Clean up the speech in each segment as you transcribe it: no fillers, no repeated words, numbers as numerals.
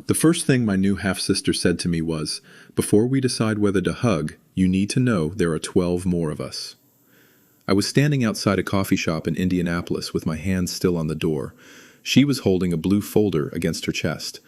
The first thing my new half-sister said to me was, "Before we decide whether to hug, you need to know there are 12 more of us." I was standing outside a coffee shop in Indianapolis with my hands still on the door. She was holding a blue folder against her chest.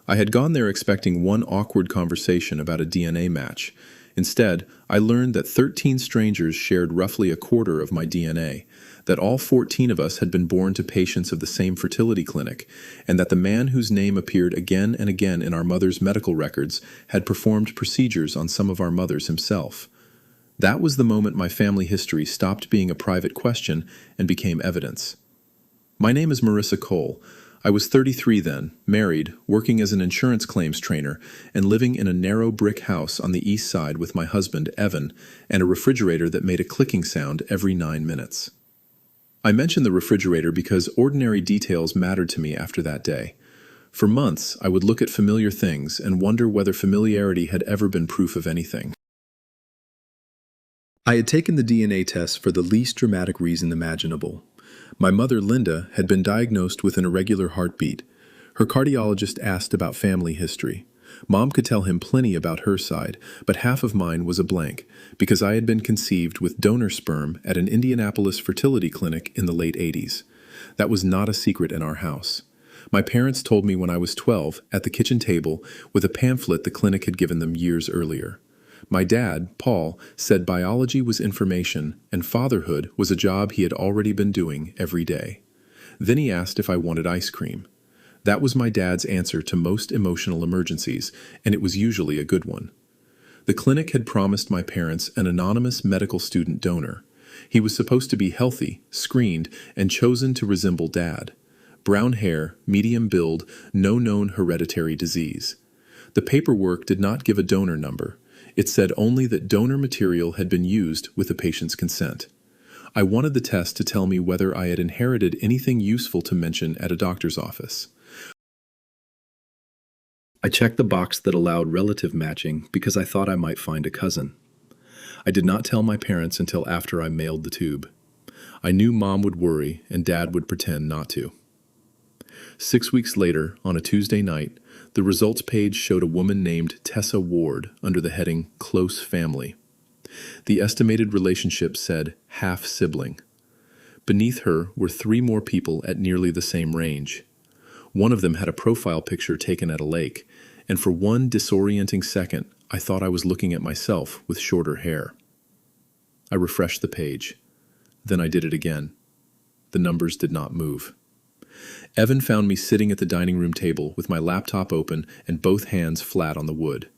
I had gone there expecting one awkward conversation about a DNA match. Instead, I learned that 13 strangers shared roughly a quarter of my DNA, that all 14 of us had been born to patients of the same fertility clinic, and that the man whose name appeared again and again in our mother's medical records had performed procedures on some of our mothers himself. That was the moment my family history stopped being a private question and became evidence. My name is Marisa Cole. I was 33 then, married, working as an insurance claims trainer, and living in a narrow brick house on the east side with my husband, Evan, and a refrigerator that made a clicking sound every 9 minutes. I mention the refrigerator because ordinary details mattered to me after that day. For months, I would look at familiar things and wonder whether familiarity had ever been proof of anything. I had taken the DNA test for the least dramatic reason imaginable. My mother, Linda, had been diagnosed with an irregular heartbeat. Her cardiologist asked about family history. Mom could tell him plenty about her side, but half of mine was a blank, because I had been conceived with donor sperm at an Indianapolis fertility clinic in the late 80s. That was not a secret in our house. My parents told me when I was 12, at the kitchen table, with a pamphlet the clinic had given them years earlier. My dad, Paul, said biology was information and fatherhood was a job he had already been doing every day. Then he asked if I wanted ice cream. That was my dad's answer to most emotional emergencies, and it was usually a good one. The clinic had promised my parents an anonymous medical student donor. He was supposed to be healthy, screened, and chosen to resemble Dad. Brown hair, medium build, no known hereditary disease. The paperwork did not give a donor number. It said only that donor material had been used with the patient's consent. I wanted the test to tell me whether I had inherited anything useful to mention at a doctor's office. I checked the box that allowed relative matching because I thought I might find a cousin. I did not tell my parents until after I mailed the tube. I knew Mom would worry and Dad would pretend not to. 6 weeks later, on a Tuesday night, the results page showed a woman named Tessa Ward under the heading Close Family. The estimated relationship said half-sibling. Beneath her were 3 more people at nearly the same range. One of them had a profile picture taken at a lake, and for one disorienting second, I thought I was looking at myself with shorter hair. I refreshed the page. Then I did it again. The numbers did not move. Evan found me sitting at the dining room table with my laptop open and both hands flat on the wood.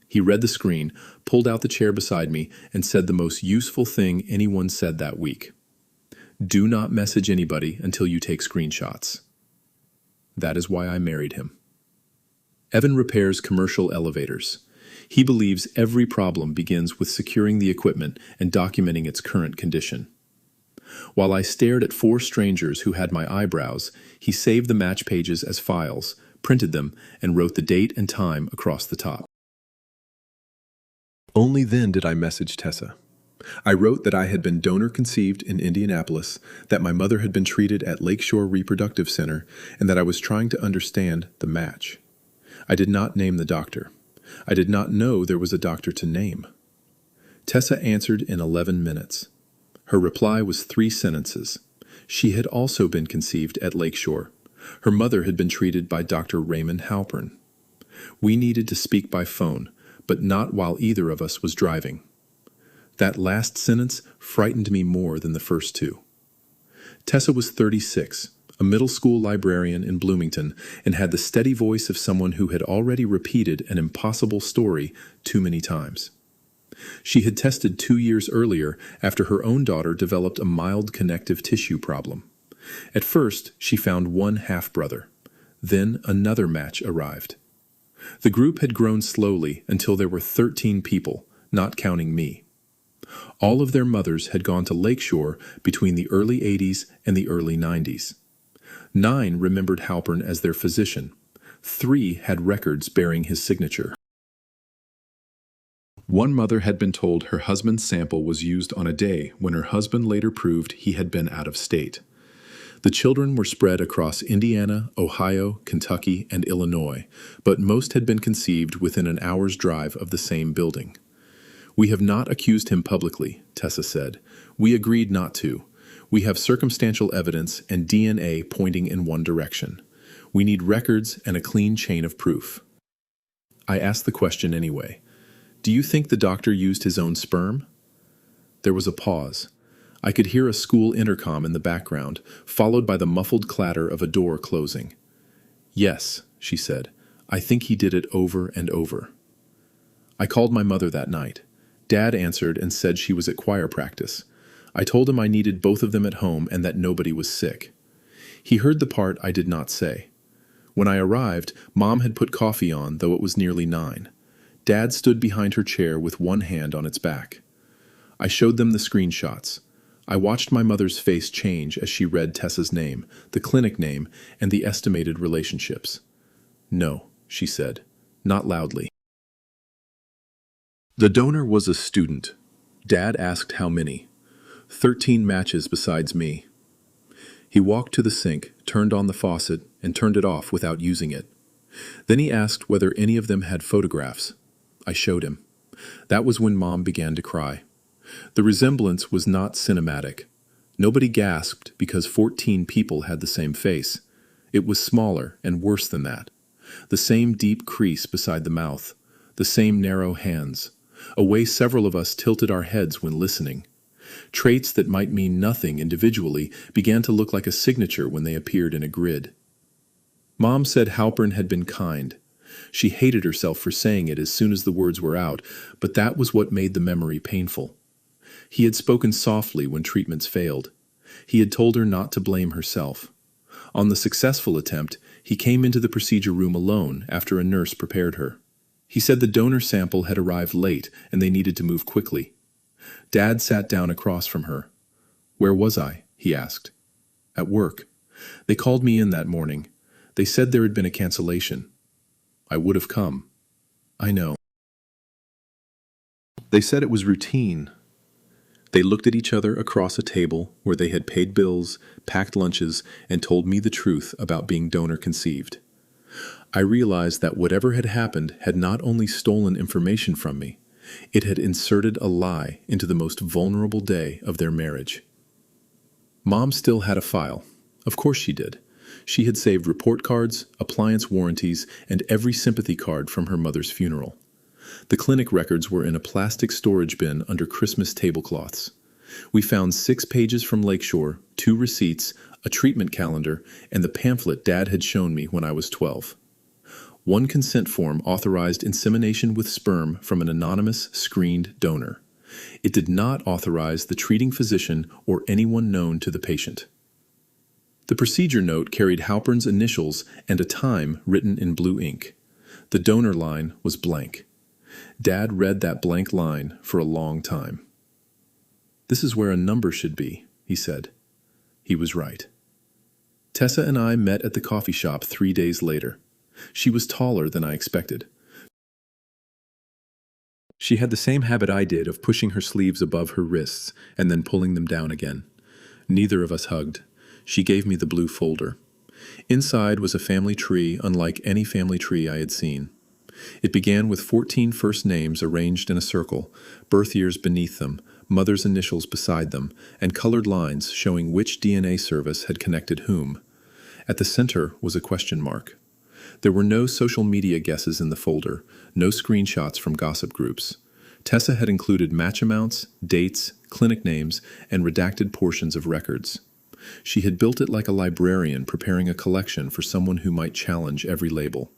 He read the screen, pulled out the chair beside me, and said the most useful thing anyone said that week. Do not message anybody until you take screenshots. That is why I married him. Evan repairs commercial elevators. He believes every problem begins with securing the equipment and documenting its current condition. While I stared at 4 strangers who had my eyebrows, he saved the match pages as files, printed them, and wrote the date and time across the top. Only then did I message Tessa. I wrote that I had been donor conceived in Indianapolis, that my mother had been treated at Lakeshore Reproductive Center, and that I was trying to understand the match. I did not name the doctor. I did not know there was a doctor to name. Tessa answered in 11 minutes. Her reply was 3 sentences. She had also been conceived at Lakeshore. Her mother had been treated by Dr. Raymond Halpern. We needed to speak by phone, but not while either of us was driving. That last sentence frightened me more than the first 2. Tessa was 36, a middle school librarian in Bloomington, and had the steady voice of someone who had already repeated an impossible story too many times. She had tested 2 years earlier after her own daughter developed a mild connective tissue problem. At first, she found one half-brother. Then another match arrived. The group had grown slowly until there were 13 people, not counting me. All of their mothers had gone to Lakeshore between the early 80s and the early 90s. 9 remembered Halpern as their physician. 3 had records bearing his signature. One mother had been told her husband's sample was used on a day when her husband later proved he had been out of state. The children were spread across Indiana, Ohio, Kentucky, and Illinois, but most had been conceived within an hour's drive of the same building. "We have not accused him publicly," Tessa said. "We agreed not to. We have circumstantial evidence and DNA pointing in one direction. We need records and a clean chain of proof." I asked the question anyway. "Do you think the doctor used his own sperm?" There was a pause. I could hear a school intercom in the background, followed by the muffled clatter of a door closing. "Yes," she said. "I think he did it over and over." I called my mother that night. Dad answered and said she was at choir practice. I told him I needed both of them at home and that nobody was sick. He heard the part I did not say. When I arrived, Mom had put coffee on, though it was nearly 9. Dad stood behind her chair with one hand on its back. I showed them the screenshots. I watched my mother's face change as she read Tessa's name, the clinic name, and the estimated relationships. "No," she said, not loudly. The donor was a student. Dad asked how many. 13 matches besides me. He walked to the sink, turned on the faucet, and turned it off without using it. Then he asked whether any of them had photographs. I showed him. That was when Mom began to cry. The resemblance was not cinematic. Nobody gasped because 14 people had the same face. It was smaller and worse than that. The same deep crease beside the mouth. The same narrow hands. A way several of us tilted our heads when listening. Traits that might mean nothing individually began to look like a signature when they appeared in a grid. Mom said Halpern had been kind. She hated herself for saying it as soon as the words were out, but that was what made the memory painful. He had spoken softly when treatments failed. He had told her not to blame herself. On the successful attempt, he came into the procedure room alone after a nurse prepared her. He said the donor sample had arrived late and they needed to move quickly. Dad sat down across from her. "Where was I?" he asked. "At work. They called me in that morning. They said there had been a cancellation. I would have come." "I know." They said it was routine. They looked at each other across a table where they had paid bills, packed lunches, and told me the truth about being donor conceived. I realized that whatever had happened had not only stolen information from me, it had inserted a lie into the most vulnerable day of their marriage. Mom still had a file. Of course she did. She had saved report cards, appliance warranties, and every sympathy card from her mother's funeral. The clinic records were in a plastic storage bin under Christmas tablecloths. We found 6 pages from Lakeshore, 2 receipts, a treatment calendar, and the pamphlet Dad had shown me when I was 12. One consent form authorized insemination with sperm from an anonymous, screened donor. It did not authorize the treating physician or anyone known to the patient. The procedure note carried Halpern's initials and a time written in blue ink. The donor line was blank. Dad read that blank line for a long time. "This is where a number should be," he said. He was right. Tessa and I met at the coffee shop 3 days later. She was taller than I expected. She had the same habit I did of pushing her sleeves above her wrists and then pulling them down again. Neither of us hugged. She gave me the blue folder. Inside was a family tree unlike any family tree I had seen. It began with 14 first names arranged in a circle, birth years beneath them, mother's initials beside them, and colored lines showing which DNA service had connected whom. At the center was a question mark. There were no social media guesses in the folder, no screenshots from gossip groups. Tessa had included match amounts, dates, clinic names, and redacted portions of records. She had built it like a librarian preparing a collection for someone who might challenge every label.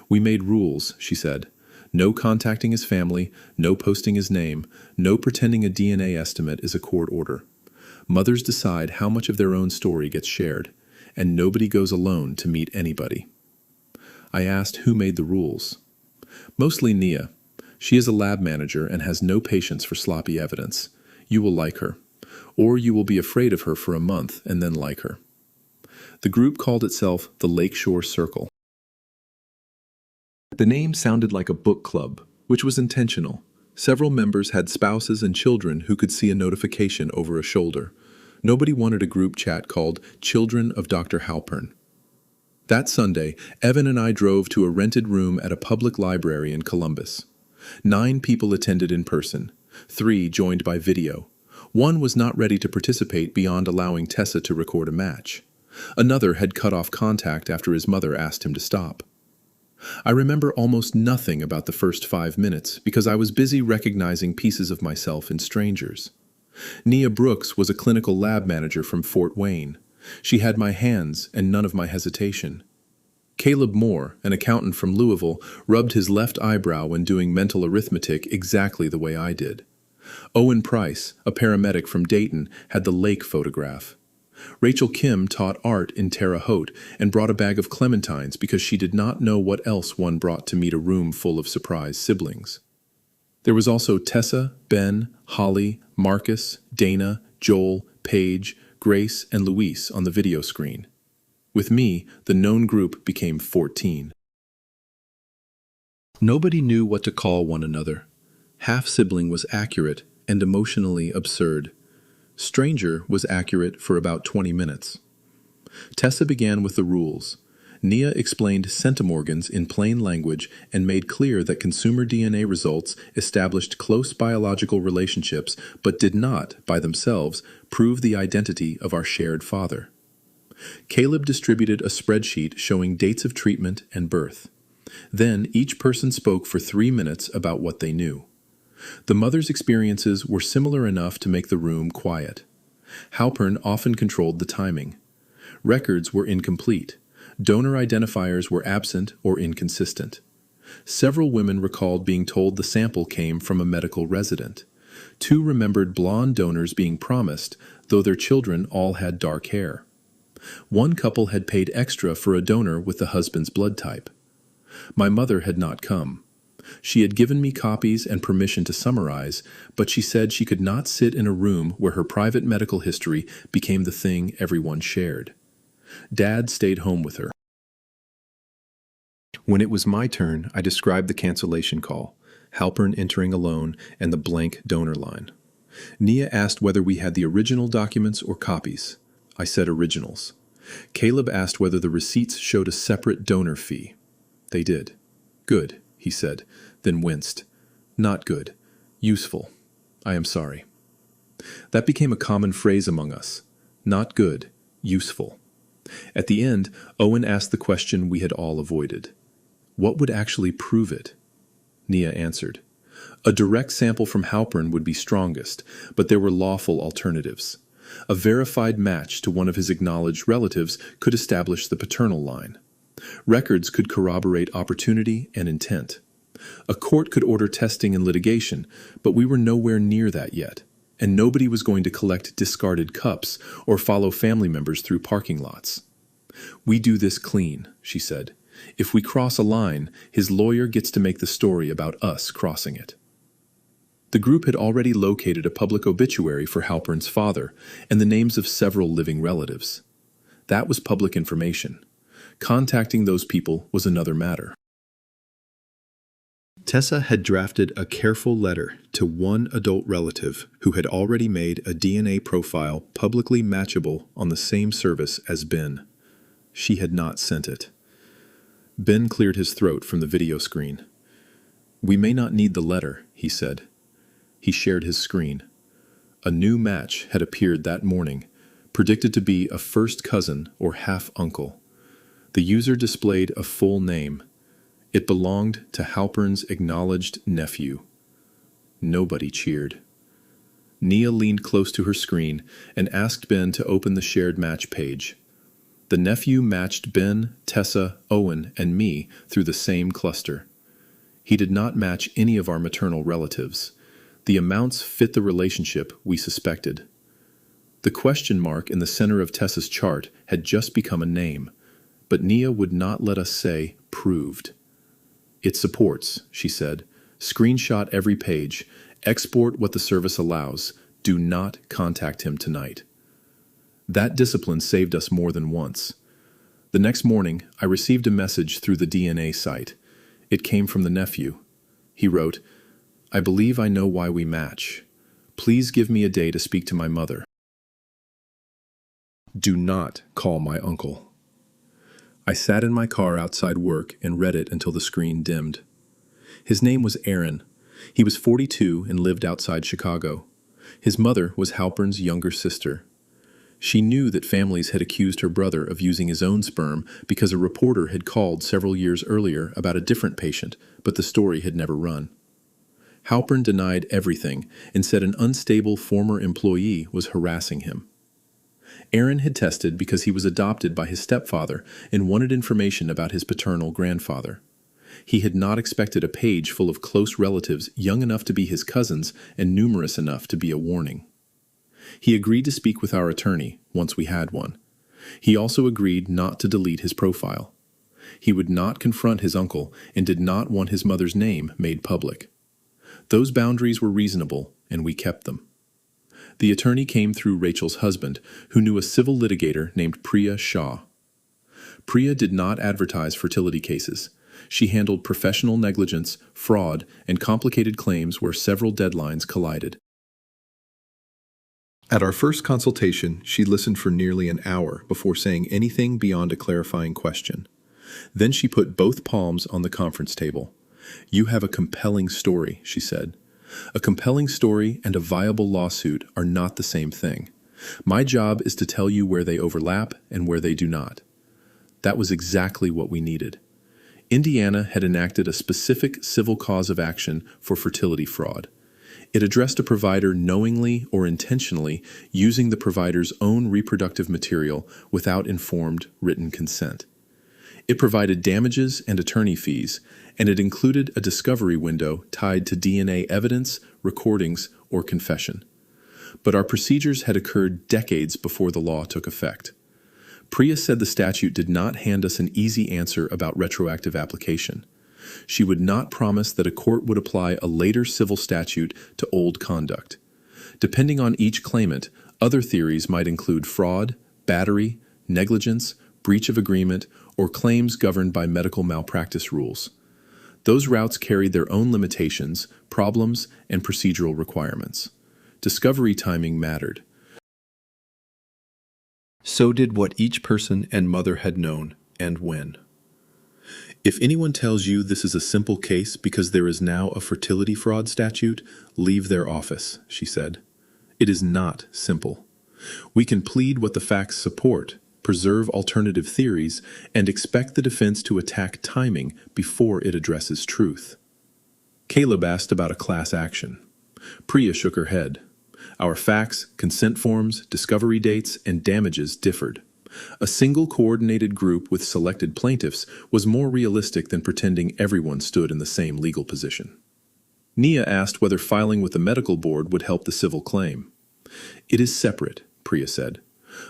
"We made rules," she said. "No contacting his family, no posting his name, no pretending a DNA estimate is a court order. Mothers decide how much of their own story gets shared, and nobody goes alone to meet anybody." I asked who made the rules. "Mostly Nia. She is a lab manager and has no patience for sloppy evidence. You will like her. Or you will be afraid of her for a month and then like her." The group called itself the Lakeshore Circle. The name sounded like a book club, which was intentional. Several members had spouses and children who could see a notification over a shoulder. Nobody wanted a group chat called Children of Dr. Halpern. That Sunday, Evan and I drove to a rented room at a public library in Columbus. 9 people attended in person, 3 joined by video. One was not ready to participate beyond allowing Tessa to record a match. Another had cut off contact after his mother asked him to stop. I remember almost nothing about the first 5 minutes because I was busy recognizing pieces of myself in strangers. Nia Brooks was a clinical lab manager from Fort Wayne. She had my hands and none of my hesitation. Caleb Moore, an accountant from Louisville, rubbed his left eyebrow when doing mental arithmetic exactly the way I did. Owen Price, a paramedic from Dayton, had the lake photograph. Rachel Kim taught art in Terre Haute and brought a bag of clementines because she did not know what else one brought to meet a room full of surprise siblings. There was also Tessa, Ben, Holly, Marcus, Dana, Joel, Paige, Grace, and Luis on the video screen. With me, the known group became 14. Nobody knew what to call one another. Half-sibling was accurate and emotionally absurd. Stranger was accurate for about 20 minutes. Tessa began with the rules. Nia explained centimorgans in plain language and made clear that consumer DNA results established close biological relationships but did not, by themselves, prove the identity of our shared father. Caleb distributed a spreadsheet showing dates of treatment and birth. Then each person spoke for 3 minutes about what they knew. The mother's experiences were similar enough to make the room quiet. Halpern often controlled the timing. Records were incomplete. Donor identifiers were absent or inconsistent. Several women recalled being told the sample came from a medical resident. 2 remembered blonde donors being promised, though their children all had dark hair. One couple had paid extra for a donor with the husband's blood type. My mother had not come. She had given me copies and permission to summarize, but she said she could not sit in a room where her private medical history became the thing everyone shared. Dad stayed home with her. When it was my turn, I described the cancellation call, Halpern entering alone, and the blank donor line. Nia asked whether we had the original documents or copies. I said originals. Caleb asked whether the receipts showed a separate donor fee. They did. Good, he said, then winced. Not good. Useful. I am sorry. That became a common phrase among us. Not good. Useful. At the end, Owen asked the question we had all avoided. What would actually prove it? Nia answered. A direct sample from Halpern would be strongest, but there were lawful alternatives. A verified match to one of his acknowledged relatives could establish the paternal line. Records could corroborate opportunity and intent. A court could order testing and litigation, but we were nowhere near that yet, and nobody was going to collect discarded cups or follow family members through parking lots. We do this clean, she said. If we cross a line, his lawyer gets to make the story about us crossing it. The group had already located a public obituary for Halpern's father and the names of several living relatives. That was public information. Contacting those people was another matter. Tessa had drafted a careful letter to one adult relative who had already made a DNA profile publicly matchable on the same service as Ben. She had not sent it. Ben cleared his throat from the video screen. We may not need the letter, he said. He shared his screen. A new match had appeared that morning, predicted to be a first cousin or half-uncle. The user displayed a full name. It belonged to Halpern's acknowledged nephew. Nobody cheered. Nia leaned close to her screen and asked Ben to open the shared match page. The nephew matched Ben, Tessa, Owen, and me through the same cluster. He did not match any of our maternal relatives. The amounts fit the relationship we suspected. The question mark in the center of Tessa's chart had just become a name, but Nia would not let us say proved. It supports, she said. Screenshot every page. Export what the service allows. Do not contact him tonight. That discipline saved us more than once. The next morning, I received a message through the DNA site. It came from the nephew. He wrote, I believe I know why we match. Please give me a day to speak to my mother. Do not call my uncle. I sat in my car outside work and read it until the screen dimmed. His name was Aaron. He was 42 and lived outside Chicago. His mother was Halpern's younger sister. She knew that families had accused her brother of using his own sperm because a reporter had called several years earlier about a different patient, but the story had never run. Halpern denied everything and said an unstable former employee was harassing him. Aaron had tested because he was adopted by his stepfather and wanted information about his paternal grandfather. He had not expected a page full of close relatives young enough to be his cousins and numerous enough to be a warning. He agreed to speak with our attorney once we had one. He also agreed not to delete his profile. He would not confront his uncle and did not want his mother's name made public. Those boundaries were reasonable, and we kept them. The attorney came through Rachel's husband, who knew a civil litigator named Priya Shah. Priya did not advertise fertility cases. She handled professional negligence, fraud, and complicated claims where several deadlines collided. At our first consultation, she listened for nearly an hour before saying anything beyond a clarifying question. Then she put both palms on the conference table. "You have a compelling story," she said. "A compelling story and a viable lawsuit are not the same thing. My job is to tell you where they overlap and where they do not." That was exactly what we needed. Indiana had enacted a specific civil cause of action for fertility fraud. It addressed a provider knowingly or intentionally using the provider's own reproductive material without informed written consent. It provided damages and attorney fees, and it included a discovery window tied to DNA evidence, recordings, or confession. But our procedures had occurred decades before the law took effect. Priya said the statute did not hand us an easy answer about retroactive application. She would not promise that a court would apply a later civil statute to old conduct. Depending on each claimant, other theories might include fraud, battery, negligence, breach of agreement, or claims governed by medical malpractice rules. Those routes carried their own limitations, problems, and procedural requirements. Discovery timing mattered. So did what each person and mother had known, and when. If anyone tells you this is a simple case because there is now a fertility fraud statute, leave their office, she said. It is not simple. We can plead what the facts support, preserve alternative theories, and expect the defense to attack timing before it addresses truth. Caleb asked about a class action. Priya shook her head. Our facts, consent forms, discovery dates, and damages differed. A single coordinated group with selected plaintiffs was more realistic than pretending everyone stood in the same legal position. Nia asked whether filing with the medical board would help the civil claim. It is separate, Priya said.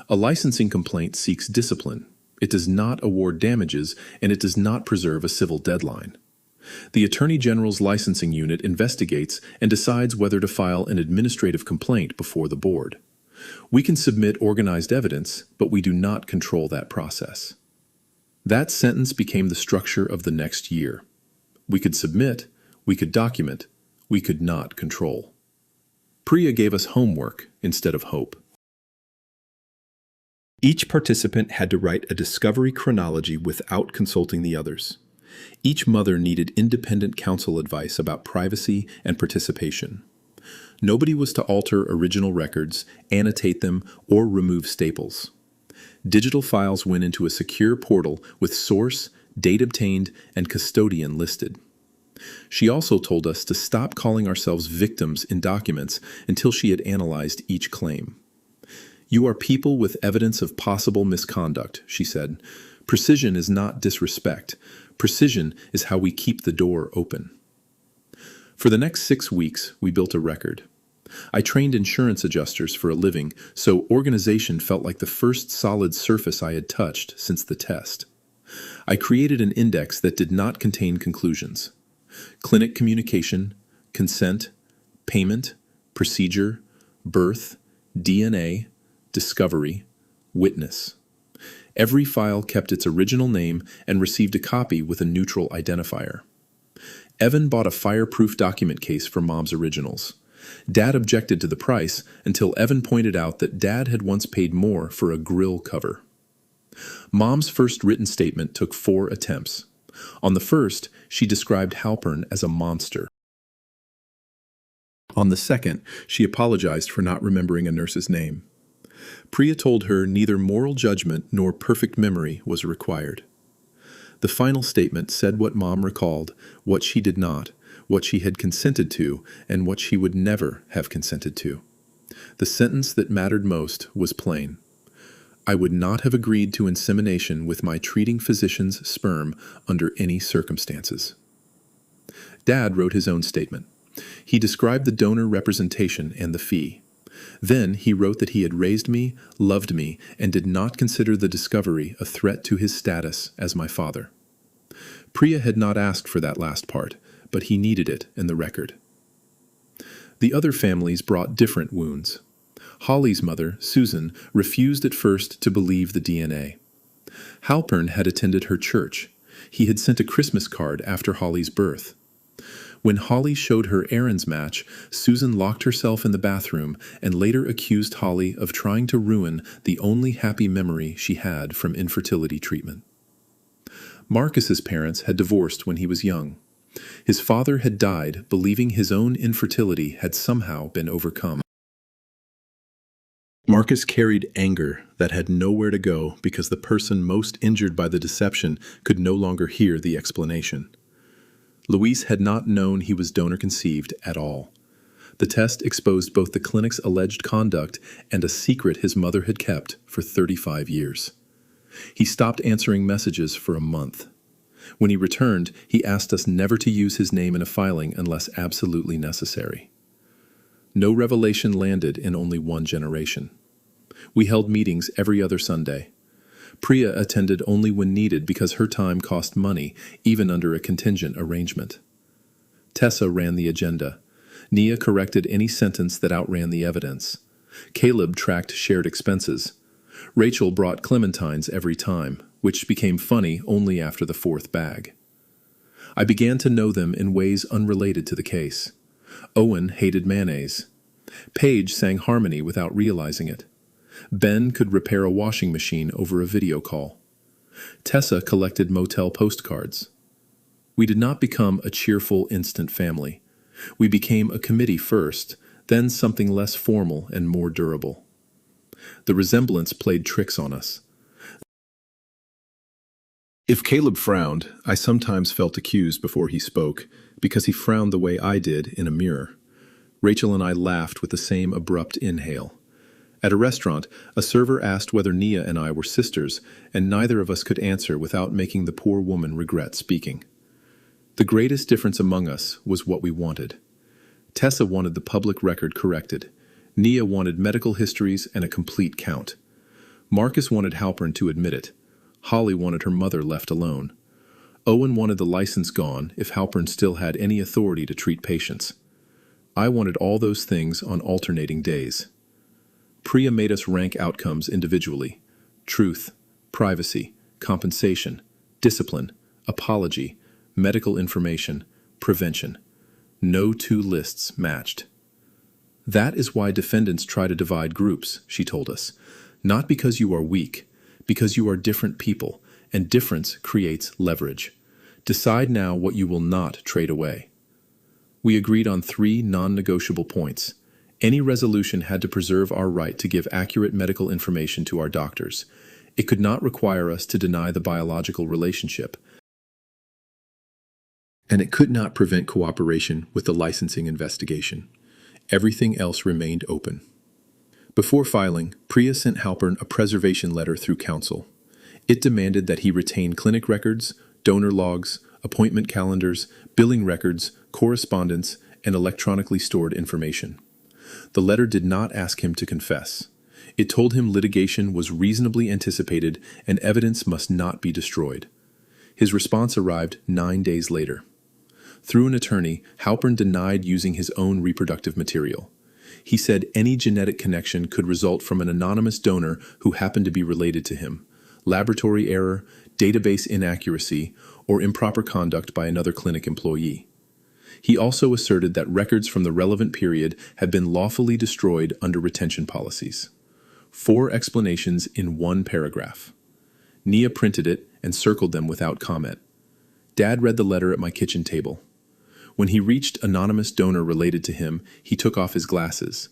A licensing complaint seeks discipline. It does not award damages, and it does not preserve a civil deadline. The Attorney General's licensing unit investigates and decides whether to file an administrative complaint before the board. We can submit organized evidence, but we do not control that process. That sentence became the structure of the next year. We could submit, we could document, we could not control. Priya gave us homework instead of hope. Each participant had to write a discovery chronology without consulting the others. Each mother needed independent counsel advice about privacy and participation. Nobody was to alter original records, annotate them, or remove staples. Digital files went into a secure portal with source, date obtained, and custodian listed. She also told us to stop calling ourselves victims in documents until she had analyzed each claim. "You are people with evidence of possible misconduct," she said. "Precision is not disrespect. Precision is how we keep the door open." For the next 6 weeks, we built a record. I trained insurance adjusters for a living, so organization felt like the first solid surface I had touched since the test. I created an index that did not contain conclusions. Clinic communication, consent, payment, procedure, birth, DNA, discovery, witness. Every file kept its original name and received a copy with a neutral identifier. Evan bought a fireproof document case for Mom's originals. Dad objected to the price until Evan pointed out that Dad had once paid more for a grill cover. Mom's first written statement took 4 attempts. On the first, she described Halpern as a monster. On the second, she apologized for not remembering a nurse's name. Priya told her neither moral judgment nor perfect memory was required. The final statement said what Mom recalled, what she did not, what she had consented to, and what she would never have consented to. The sentence that mattered most was plain. I would not have agreed to insemination with my treating physician's sperm under any circumstances. Dad wrote his own statement. He described the donor representation and the fee. Then he wrote that he had raised me, loved me, and did not consider the discovery a threat to his status as my father. Priya had not asked for that last part, but he needed it in the record. The other families brought different wounds. Holly's mother, Susan, refused at first to believe the DNA. Halpern had attended her church. He had sent a Christmas card after Holly's birth. When Holly showed her errands match, Susan locked herself in the bathroom and later accused Holly of trying to ruin the only happy memory she had from infertility treatment. Marcus's parents had divorced when he was young. His father had died believing his own infertility had somehow been overcome. Marcus carried anger that had nowhere to go because the person most injured by the deception could no longer hear the explanation. Luis had not known he was donor-conceived at all. The test exposed both the clinic's alleged conduct and a secret his mother had kept for 35 years. He stopped answering messages for a month. When he returned, he asked us never to use his name in a filing unless absolutely necessary. No revelation landed in only one generation. We held meetings every other Sunday. Priya attended only when needed because her time cost money, even under a contingent arrangement. Tessa ran the agenda. Nia corrected any sentence that outran the evidence. Caleb tracked shared expenses. Rachel brought clementines every time, which became funny only after the 4th bag. I began to know them in ways unrelated to the case. Owen hated mayonnaise. Paige sang harmony without realizing it. Ben could repair a washing machine over a video call. Tessa collected motel postcards. We did not become a cheerful, instant family. We became a committee first, then something less formal and more durable. The resemblance played tricks on us. If Caleb frowned, I sometimes felt accused before he spoke, because he frowned the way I did in a mirror. Rachel and I laughed with the same abrupt inhale. At a restaurant, a server asked whether Nia and I were sisters, and neither of us could answer without making the poor woman regret speaking. The greatest difference among us was what we wanted. Tessa wanted the public record corrected. Nia wanted medical histories and a complete count. Marcus wanted Halpern to admit it. Holly wanted her mother left alone. Owen wanted the license gone if Halpern still had any authority to treat patients. I wanted all those things on alternating days. Priya made us rank outcomes individually: truth, privacy, compensation, discipline, apology, medical information, prevention. No 2 lists matched. That is why defendants try to divide groups, she told us. Not because you are weak, because you are different people, and difference creates leverage. Decide now what you will not trade away. We agreed on 3 non-negotiable points. Any resolution had to preserve our right to give accurate medical information to our doctors. It could not require us to deny the biological relationship. And it could not prevent cooperation with the licensing investigation. Everything else remained open. Before filing, Priya sent Halpern a preservation letter through counsel. It demanded that he retain clinic records, donor logs, appointment calendars, billing records, correspondence, and electronically stored information. The letter did not ask him to confess. It told him litigation was reasonably anticipated and evidence must not be destroyed. His response arrived 9 days later. Through an attorney, Halpern denied using his own reproductive material. He said any genetic connection could result from an anonymous donor who happened to be related to him, laboratory error, database inaccuracy, or improper conduct by another clinic employee. He also asserted that records from the relevant period had been lawfully destroyed under retention policies. 4 explanations in one paragraph. Nia printed it and circled them without comment. Dad read the letter at my kitchen table. When he reached anonymous donor related to him, he took off his glasses.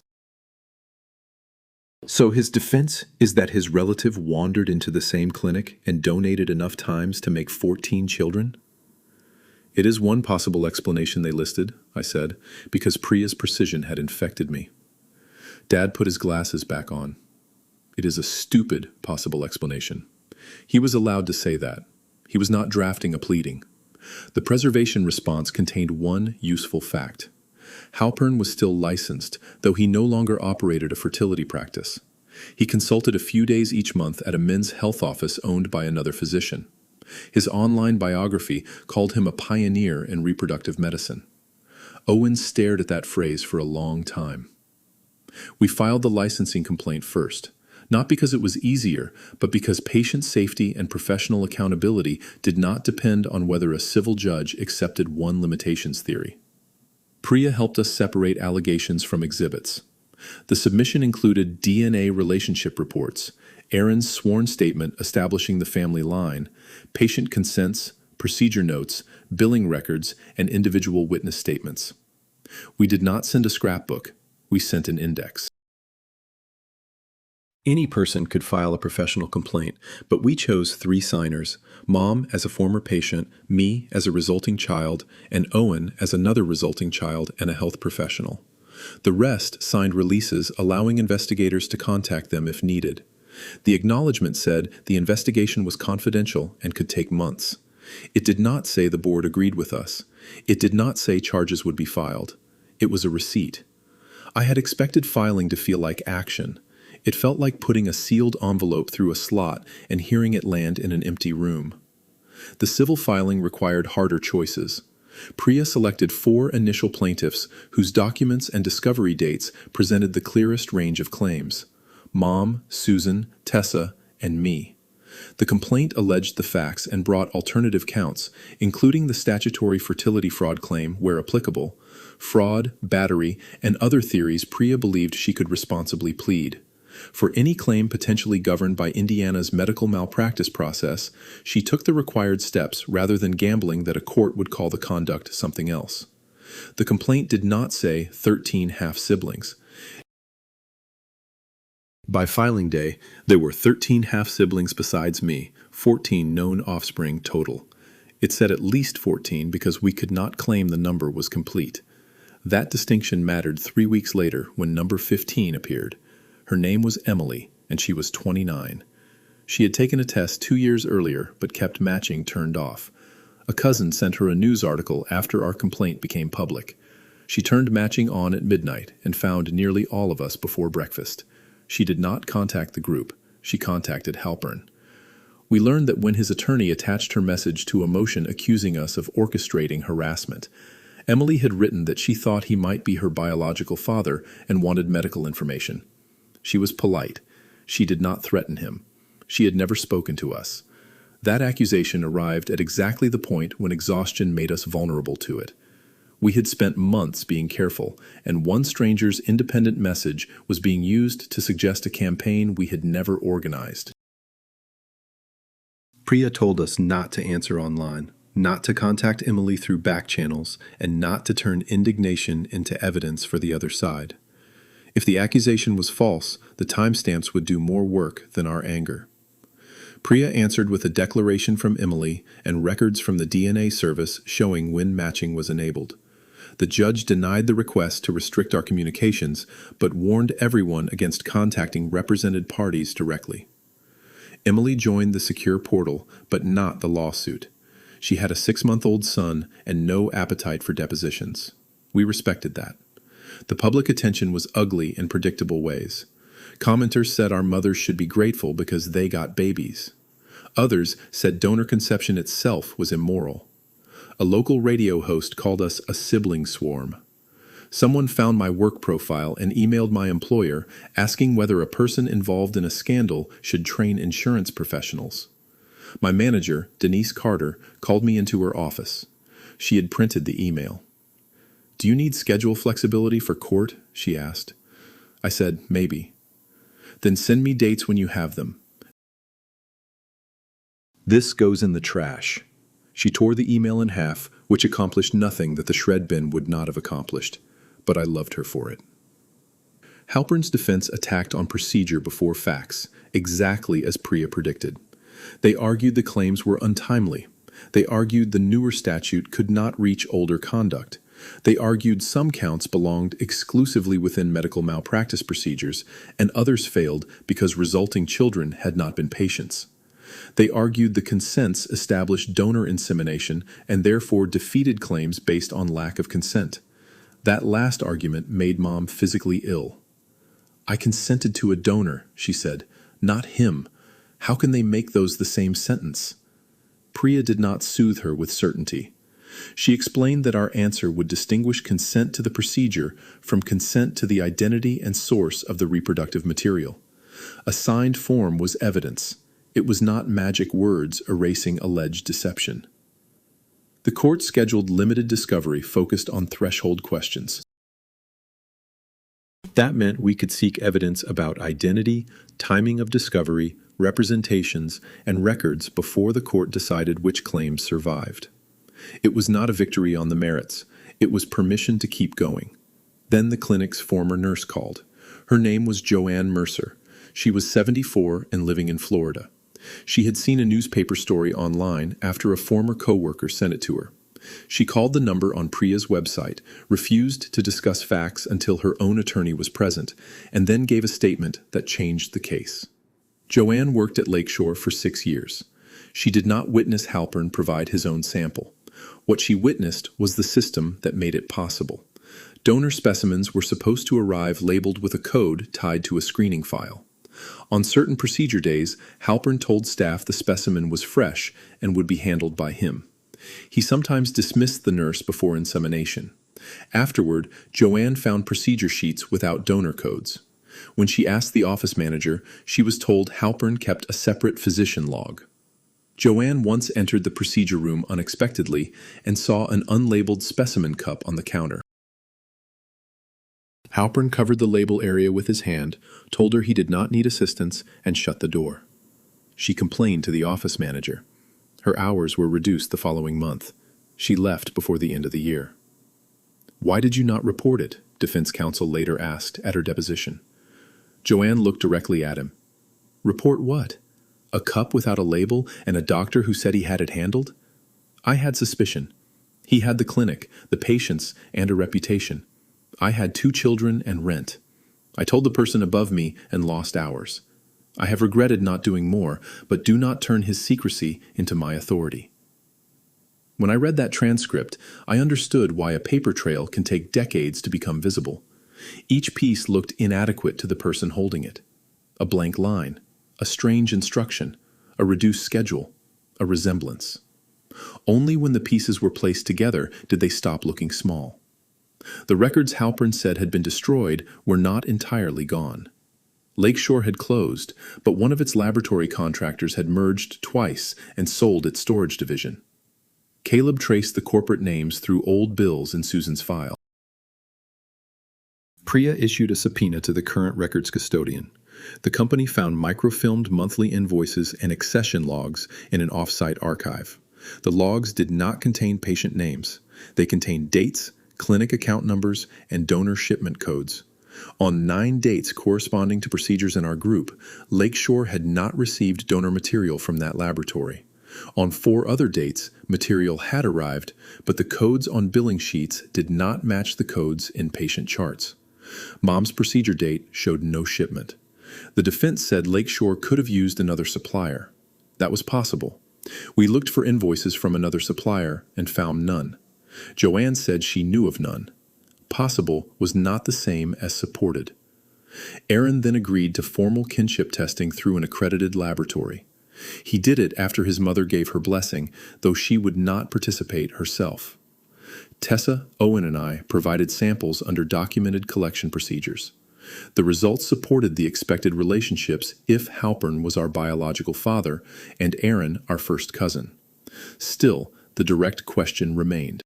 So his defense is that his relative wandered into the same clinic and donated enough times to make 14 children? It is one possible explanation they listed, I said, because Priya's precision had infected me. Dad put his glasses back on. It is a stupid possible explanation. He was allowed to say that. He was not drafting a pleading. The preservation response contained one useful fact. Halpern was still licensed, though he no longer operated a fertility practice. He consulted a few days each month at a men's health office owned by another physician. His online biography called him a pioneer in reproductive medicine. Owen stared at that phrase for a long time. We filed the licensing complaint first, not because it was easier, but because patient safety and professional accountability did not depend on whether a civil judge accepted one limitations theory. Priya helped us separate allegations from exhibits. The submission included DNA relationship reports, Aaron's sworn statement establishing the family line, patient consents, procedure notes, billing records, and individual witness statements. We did not send a scrapbook. We sent an index. Any person could file a professional complaint, but we chose 3 signers, Mom as a former patient, me as a resulting child, and Owen as another resulting child and a health professional. The rest signed releases allowing investigators to contact them if needed. The acknowledgement said the investigation was confidential and could take months. It did not say the board agreed with us. It did not say charges would be filed. It was a receipt. I had expected filing to feel like action. It felt like putting a sealed envelope through a slot and hearing it land in an empty room. The civil filing required harder choices. Priya selected 4 initial plaintiffs whose documents and discovery dates presented the clearest range of claims: Mom, Susan, Tessa, and me. The complaint alleged the facts and brought alternative counts, including the statutory fertility fraud claim where applicable, fraud, battery, and other theories Priya believed she could responsibly plead. For any claim potentially governed by Indiana's medical malpractice process, she took the required steps rather than gambling that a court would call the conduct something else. The complaint did not say 13 half-siblings. By filing day, there were 13 half-siblings besides me, 14 known offspring total. It said at least 14 because we could not claim the number was complete. That distinction mattered 3 weeks later when number 15 appeared. Her name was Emily, and she was 29. She had taken a test 2 years earlier, but kept matching turned off. A cousin sent her a news article after our complaint became public. She turned matching on at midnight and found nearly all of us before breakfast. She did not contact the group. She contacted Halpern. We learned that when his attorney attached her message to a motion accusing us of orchestrating harassment, Emily had written that she thought he might be her biological father and wanted medical information. She was polite. She did not threaten him. She had never spoken to us. That accusation arrived at exactly the point when exhaustion made us vulnerable to it. We had spent months being careful, and one stranger's independent message was being used to suggest a campaign we had never organized. Priya told us not to answer online, not to contact Emily through back channels, and not to turn indignation into evidence for the other side. If the accusation was false, the timestamps would do more work than our anger. Priya answered with a declaration from Emily and records from the DNA service showing when matching was enabled. The judge denied the request to restrict our communications, but warned everyone against contacting represented parties directly. Emily joined the secure portal, but not the lawsuit. She had a 6-month-old son and no appetite for depositions. We respected that. The public attention was ugly in predictable ways. Commenters said our mothers should be grateful because they got babies. Others said donor conception itself was immoral. A local radio host called us a sibling swarm. Someone found my work profile and emailed my employer asking whether a person involved in a scandal should train insurance professionals. My manager, Denise Carter, called me into her office. She had printed the email. "Do you need schedule flexibility for court?" she asked. I said, "Maybe." "Then send me dates when you have them." "This goes in the trash." She tore the email in half, which accomplished nothing that the shred bin would not have accomplished, but I loved her for it. Halpern's defense attacked on procedure before facts, exactly as Priya predicted. They argued the claims were untimely. They argued the newer statute could not reach older conduct. They argued some counts belonged exclusively within medical malpractice procedures, and others failed because resulting children had not been patients. They argued the consents established donor insemination and therefore defeated claims based on lack of consent. That last argument made Mom physically ill. "I consented to a donor," she said, "not him. How can they make those the same sentence?" Priya did not soothe her with certainty. She explained that our answer would distinguish consent to the procedure from consent to the identity and source of the reproductive material. A signed form was evidence. It was not magic words erasing alleged deception. The court scheduled limited discovery focused on threshold questions. That meant we could seek evidence about identity, timing of discovery, representations, and records before the court decided which claims survived. It was not a victory on the merits. It was permission to keep going. Then the clinic's former nurse called. Her name was Joanne Mercer. She was 74 and living in Florida. She had seen a newspaper story online after a former coworker sent it to her. She called the number on Priya's website, refused to discuss facts until her own attorney was present, and then gave a statement that changed the case. Joanne worked at Lakeshore for 6 years. She did not witness Halpern provide his own sample. What she witnessed was the system that made it possible. Donor specimens were supposed to arrive labeled with a code tied to a screening file. On certain procedure days, Halpern told staff the specimen was fresh and would be handled by him. He sometimes dismissed the nurse before insemination. Afterward, Joanne found procedure sheets without donor codes. When she asked the office manager, she was told Halpern kept a separate physician log. Joanne once entered the procedure room unexpectedly and saw an unlabeled specimen cup on the counter. Halpern covered the label area with his hand, told her he did not need assistance, and shut the door. She complained to the office manager. Her hours were reduced the following month. She left before the end of the year. "Why did you not report it?" defense counsel later asked at her deposition. Joanne looked directly at him. "Report what? A cup without a label and a doctor who said he had it handled? I had suspicion. He had the clinic, the patients, and a reputation. I had 2 children and rent. I told the person above me and lost hours. I have regretted not doing more, but do not turn his secrecy into my authority." When I read that transcript, I understood why a paper trail can take decades to become visible. Each piece looked inadequate to the person holding it. A blank line, a strange instruction, a reduced schedule, a resemblance. Only when the pieces were placed together did they stop looking small. The records Halpern said had been destroyed were not entirely gone. Lakeshore had closed, but one of its laboratory contractors had merged twice and sold its storage division. Caleb traced the corporate names through old bills in Susan's file. Priya issued a subpoena to the current records custodian. The company found microfilmed monthly invoices and accession logs in an off-site archive. The logs did not contain patient names. They contained dates, clinic account numbers, and donor shipment codes. On 9 dates corresponding to procedures in our group, Lakeshore had not received donor material from that laboratory. On 4 other dates, material had arrived, but the codes on billing sheets did not match the codes in patient charts. Mom's procedure date showed no shipment. The defense said Lakeshore could have used another supplier. That was possible. We looked for invoices from another supplier and found none. Joanne said she knew of none. Possible was not the same as supported. Aaron then agreed to formal kinship testing through an accredited laboratory. He did it after his mother gave her blessing, though she would not participate herself. Tessa, Owen, and I provided samples under documented collection procedures. The results supported the expected relationships if Halpern was our biological father and Aaron our first cousin. Still, the direct question remained.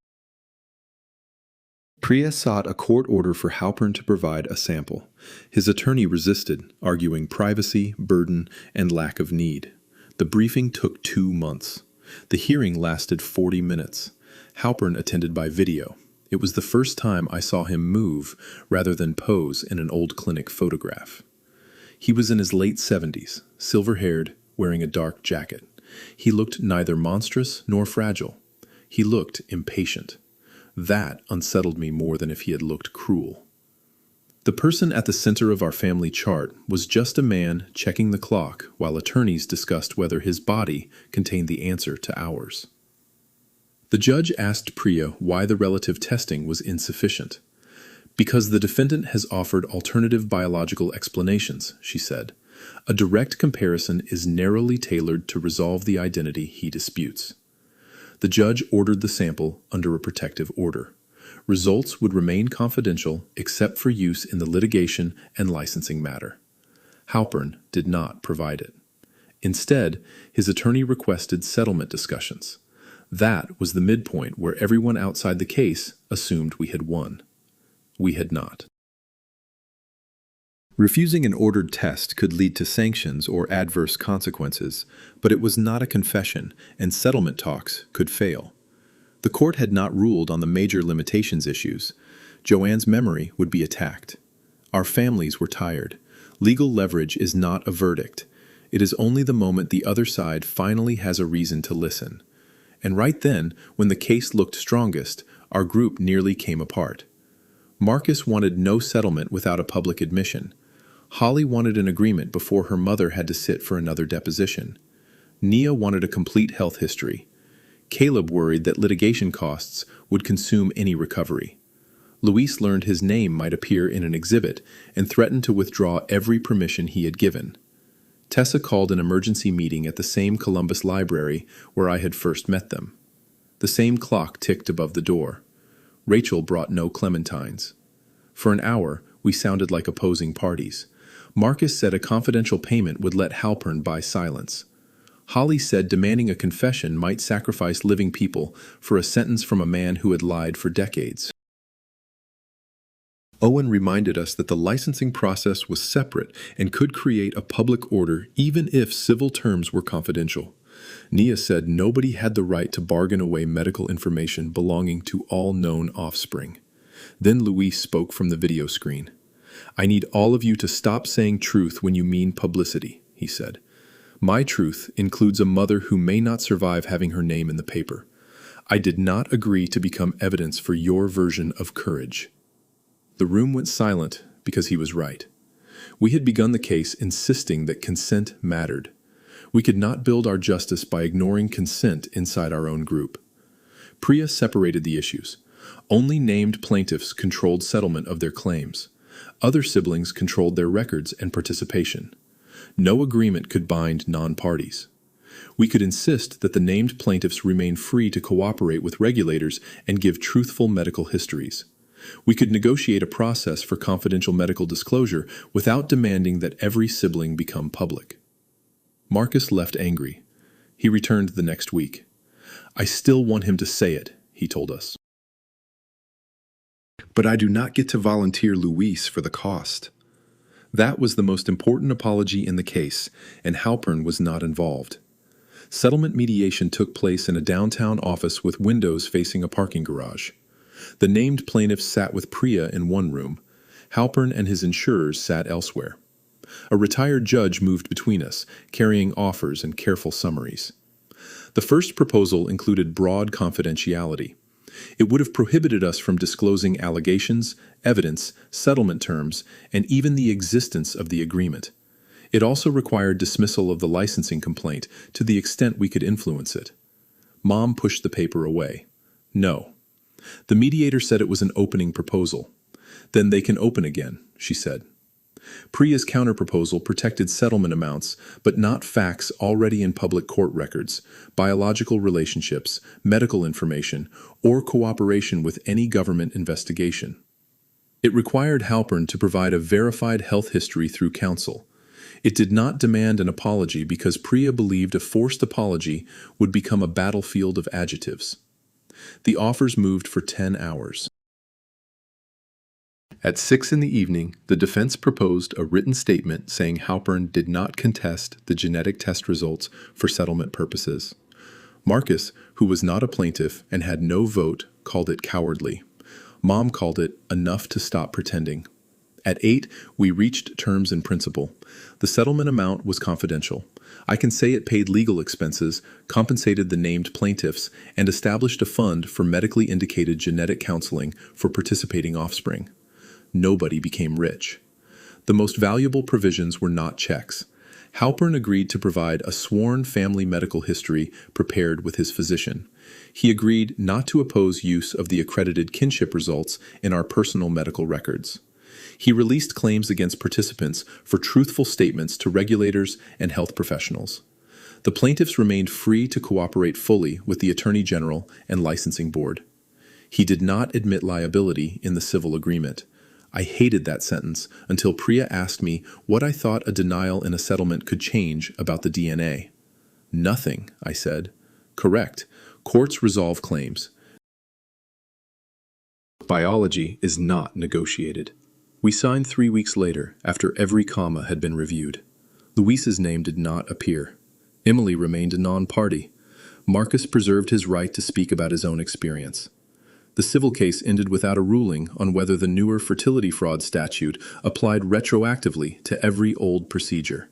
Priya sought a court order for Halpern to provide a sample. His attorney resisted, arguing privacy, burden, and lack of need. The briefing took 2 months. The hearing lasted 40 minutes. Halpern attended by video. It was the first time I saw him move rather than pose in an old clinic photograph. He was in his late 70s, silver-haired, wearing a dark jacket. He looked neither monstrous nor fragile. He looked impatient. That unsettled me more than if he had looked cruel. The person at the center of our family chart was just a man checking the clock while attorneys discussed whether his body contained the answer to ours. The judge asked Priya why the relative testing was insufficient. Because the defendant has offered alternative biological explanations, she said. A direct comparison is narrowly tailored to resolve the identity he disputes. The judge ordered the sample under a protective order. Results would remain confidential except for use in the litigation and licensing matter. Halpern did not provide it. Instead, his attorney requested settlement discussions. That was the midpoint where everyone outside the case assumed we had won. We had not. Refusing an ordered test could lead to sanctions or adverse consequences, but it was not a confession, and settlement talks could fail. The court had not ruled on the major limitations issues. Joanne's memory would be attacked. Our families were tired. Legal leverage is not a verdict. It is only the moment the other side finally has a reason to listen. And right then, when the case looked strongest, our group nearly came apart. Marcus wanted no settlement without a public admission. Holly wanted an agreement before her mother had to sit for another deposition. Nia wanted a complete health history. Caleb worried that litigation costs would consume any recovery. Luis learned his name might appear in an exhibit and threatened to withdraw every permission he had given. Tessa called an emergency meeting at the same Columbus library where I had first met them. The same clock ticked above the door. Rachel brought no clementines. For an hour, we sounded like opposing parties. Marcus said a confidential payment would let Halpern buy silence. Holly said demanding a confession might sacrifice living people for a sentence from a man who had lied for decades. Owen reminded us that the licensing process was separate and could create a public order even if civil terms were confidential. Nia said nobody had the right to bargain away medical information belonging to all known offspring. Then Luis spoke from the video screen. "I need all of you to stop saying truth when you mean publicity," he said. "My truth includes a mother who may not survive having her name in the paper. I did not agree to become evidence for your version of courage." The room went silent because he was right. We had begun the case insisting that consent mattered. We could not build our justice by ignoring consent inside our own group. Priya separated the issues. Only named plaintiffs controlled settlement of their claims. Other siblings controlled their records and participation. No agreement could bind non-parties. We could insist that the named plaintiffs remain free to cooperate with regulators and give truthful medical histories. We could negotiate a process for confidential medical disclosure without demanding that every sibling become public. Marcus left angry. He returned the next week. "I still want him to say it," he told us. "But I do not get to volunteer Luis for the cost." That was the most important apology in the case, and Halpern was not involved. Settlement mediation took place in a downtown office with windows facing a parking garage. The named plaintiffs sat with Priya in one room. Halpern and his insurers sat elsewhere. A retired judge moved between us, carrying offers and careful summaries. The first proposal included broad confidentiality. It would have prohibited us from disclosing allegations, evidence, settlement terms, and even the existence of the agreement. It also required dismissal of the licensing complaint to the extent we could influence it. Mom pushed the paper away. "No." The mediator said it was an opening proposal. "Then they can open again," she said. Priya's counterproposal protected settlement amounts, but not facts already in public court records, biological relationships, medical information, or cooperation with any government investigation. It required Halpern to provide a verified health history through counsel. It did not demand an apology because Priya believed a forced apology would become a battlefield of adjectives. The offers moved for 10 hours. At 6 in the evening, the defense proposed a written statement saying Halpern did not contest the genetic test results for settlement purposes. Marcus, who was not a plaintiff and had no vote, called it cowardly. Mom called it enough to stop pretending. At 8, we reached terms in principle. The settlement amount was confidential. I can say it paid legal expenses, compensated the named plaintiffs, and established a fund for medically indicated genetic counseling for participating offspring. Nobody became rich. The most valuable provisions were not checks. Halpern agreed to provide a sworn family medical history prepared with his physician. He agreed not to oppose use of the accredited kinship results in our personal medical records. He released claims against participants for truthful statements to regulators and health professionals. The plaintiffs remained free to cooperate fully with the Attorney General and Licensing Board. He did not admit liability in the civil agreement. I hated that sentence until Priya asked me what I thought a denial in a settlement could change about the DNA. Nothing, I said. Correct. Courts resolve claims. Biology is not negotiated. We signed 3 weeks later, after every comma had been reviewed. Luis's name did not appear. Emily remained a non-party. Marcus preserved his right to speak about his own experience. The civil case ended without a ruling on whether the newer fertility fraud statute applied retroactively to every old procedure.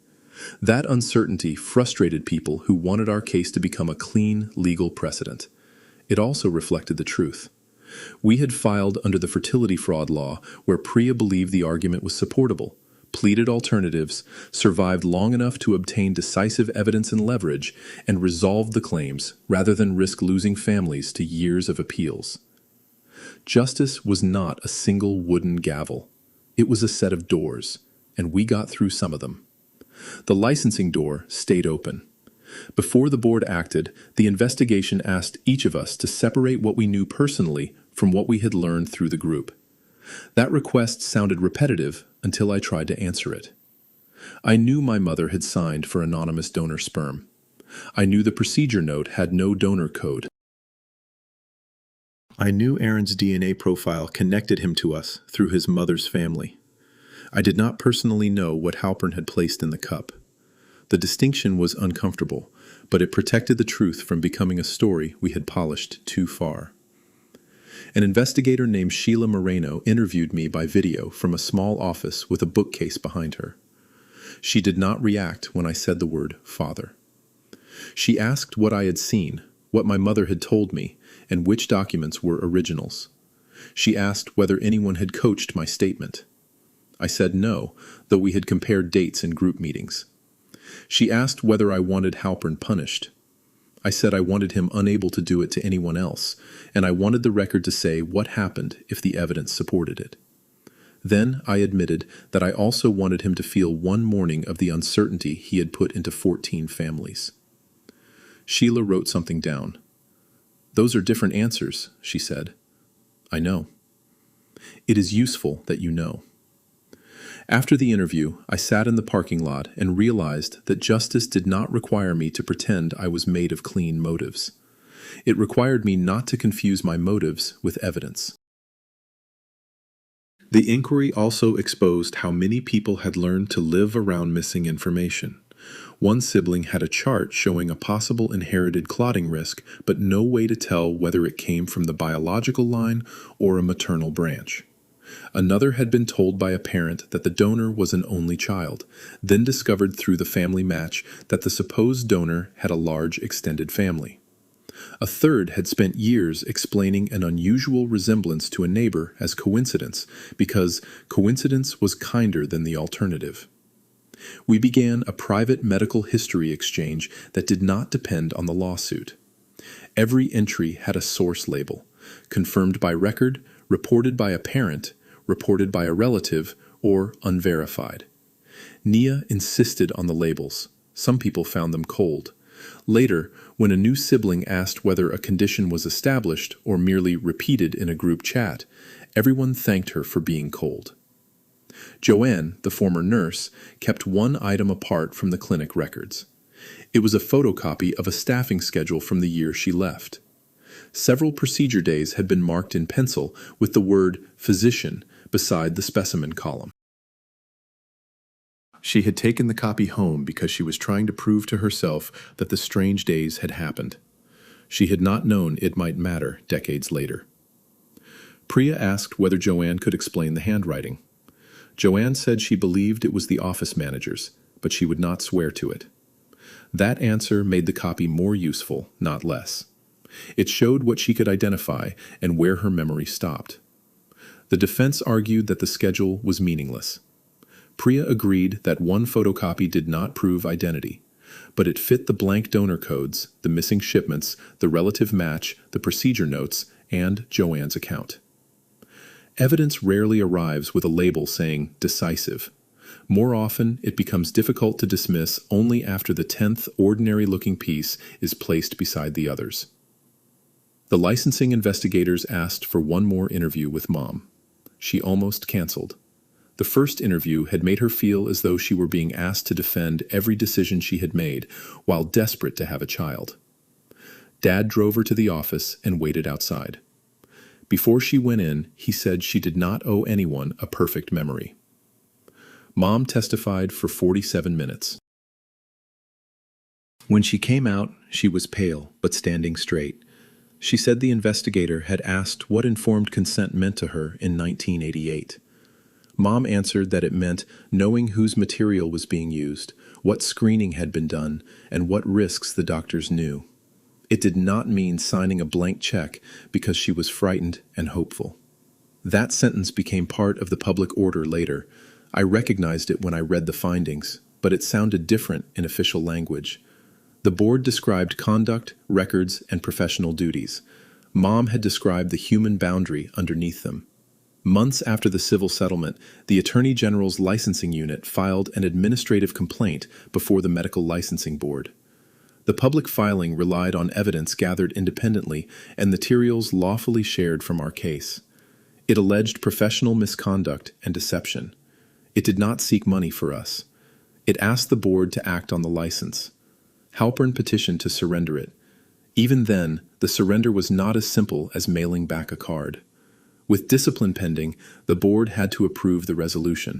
That uncertainty frustrated people who wanted our case to become a clean legal precedent. It also reflected the truth. We had filed under the fertility fraud law where Priya believed the argument was supportable, pleaded alternatives, survived long enough to obtain decisive evidence and leverage, and resolved the claims rather than risk losing families to years of appeals. Justice was not a single wooden gavel. It was a set of doors, and we got through some of them. The licensing door stayed open. Before the board acted, the investigation asked each of us to separate what we knew personally from what we had learned through the group. That request sounded repetitive until I tried to answer it. I knew my mother had signed for anonymous donor sperm. I knew the procedure note had no donor code. I knew Aaron's DNA profile connected him to us through his mother's family. I did not personally know what Halpern had placed in the cup. The distinction was uncomfortable, but it protected the truth from becoming a story we had polished too far. An investigator named Sheila Moreno interviewed me by video from a small office with a bookcase behind her. She did not react when I said the word father. She asked what I had seen, what my mother had told me, and which documents were originals. She asked whether anyone had coached my statement. I said no, though we had compared dates in group meetings. She asked whether I wanted Halpern punished. I said I wanted him unable to do it to anyone else, and I wanted the record to say what happened if the evidence supported it. Then I admitted that I also wanted him to feel one morning of the uncertainty he had put into 14 families. Sheila wrote something down. "Those are different answers," she said. "I know. It is useful that you know." After the interview, I sat in the parking lot and realized that justice did not require me to pretend I was made of clean motives. It required me not to confuse my motives with evidence. The inquiry also exposed how many people had learned to live around missing information. One sibling had a chart showing a possible inherited clotting risk, but no way to tell whether it came from the biological line or a maternal branch. Another had been told by a parent that the donor was an only child, then discovered through the family match that the supposed donor had a large extended family. A third had spent years explaining an unusual resemblance to a neighbor as coincidence, because coincidence was kinder than the alternative. We began a private medical history exchange that did not depend on the lawsuit. Every entry had a source label, confirmed by record, reported by a parent, reported by a relative, or unverified. Nia insisted on the labels. Some people found them cold. Later, when a new sibling asked whether a condition was established or merely repeated in a group chat, everyone thanked her for being cold. Joanne, the former nurse, kept one item apart from the clinic records. It was a photocopy of a staffing schedule from the year she left. Several procedure days had been marked in pencil with the word physician, beside the specimen column. She had taken the copy home because she was trying to prove to herself that the strange days had happened. She had not known it might matter decades later. Priya asked whether Joanne could explain the handwriting. Joanne said she believed it was the office manager's, but she would not swear to it. That answer made the copy more useful, not less. It showed what she could identify and where her memory stopped. The defense argued that the schedule was meaningless. Priya agreed that one photocopy did not prove identity, but it fit the blank donor codes, the missing shipments, the relative match, the procedure notes, and Joanne's account. Evidence rarely arrives with a label saying decisive. More often, it becomes difficult to dismiss only after the 10th ordinary-looking piece is placed beside the others. The licensing investigators asked for one more interview with Mom. She almost canceled. The first interview had made her feel as though she were being asked to defend every decision she had made while desperate to have a child. Dad drove her to the office and waited outside. Before she went in, he said she did not owe anyone a perfect memory. Mom testified for 47 minutes. When she came out, she was pale but standing straight. She said the investigator had asked what informed consent meant to her in 1988. Mom answered that it meant knowing whose material was being used, what screening had been done, and what risks the doctors knew. It did not mean signing a blank check because she was frightened and hopeful. That sentence became part of the public order later. I recognized it when I read the findings, but it sounded different in official language. The board described conduct, records, and professional duties. Mom had described the human boundary underneath them. Months after the civil settlement, the Attorney General's licensing unit filed an administrative complaint before the Medical Licensing Board. The public filing relied on evidence gathered independently and materials lawfully shared from our case. It alleged professional misconduct and deception. It did not seek money for us. It asked the board to act on the license. Halpern petitioned to surrender it. Even then, the surrender was not as simple as mailing back a card. With discipline pending, the board had to approve the resolution.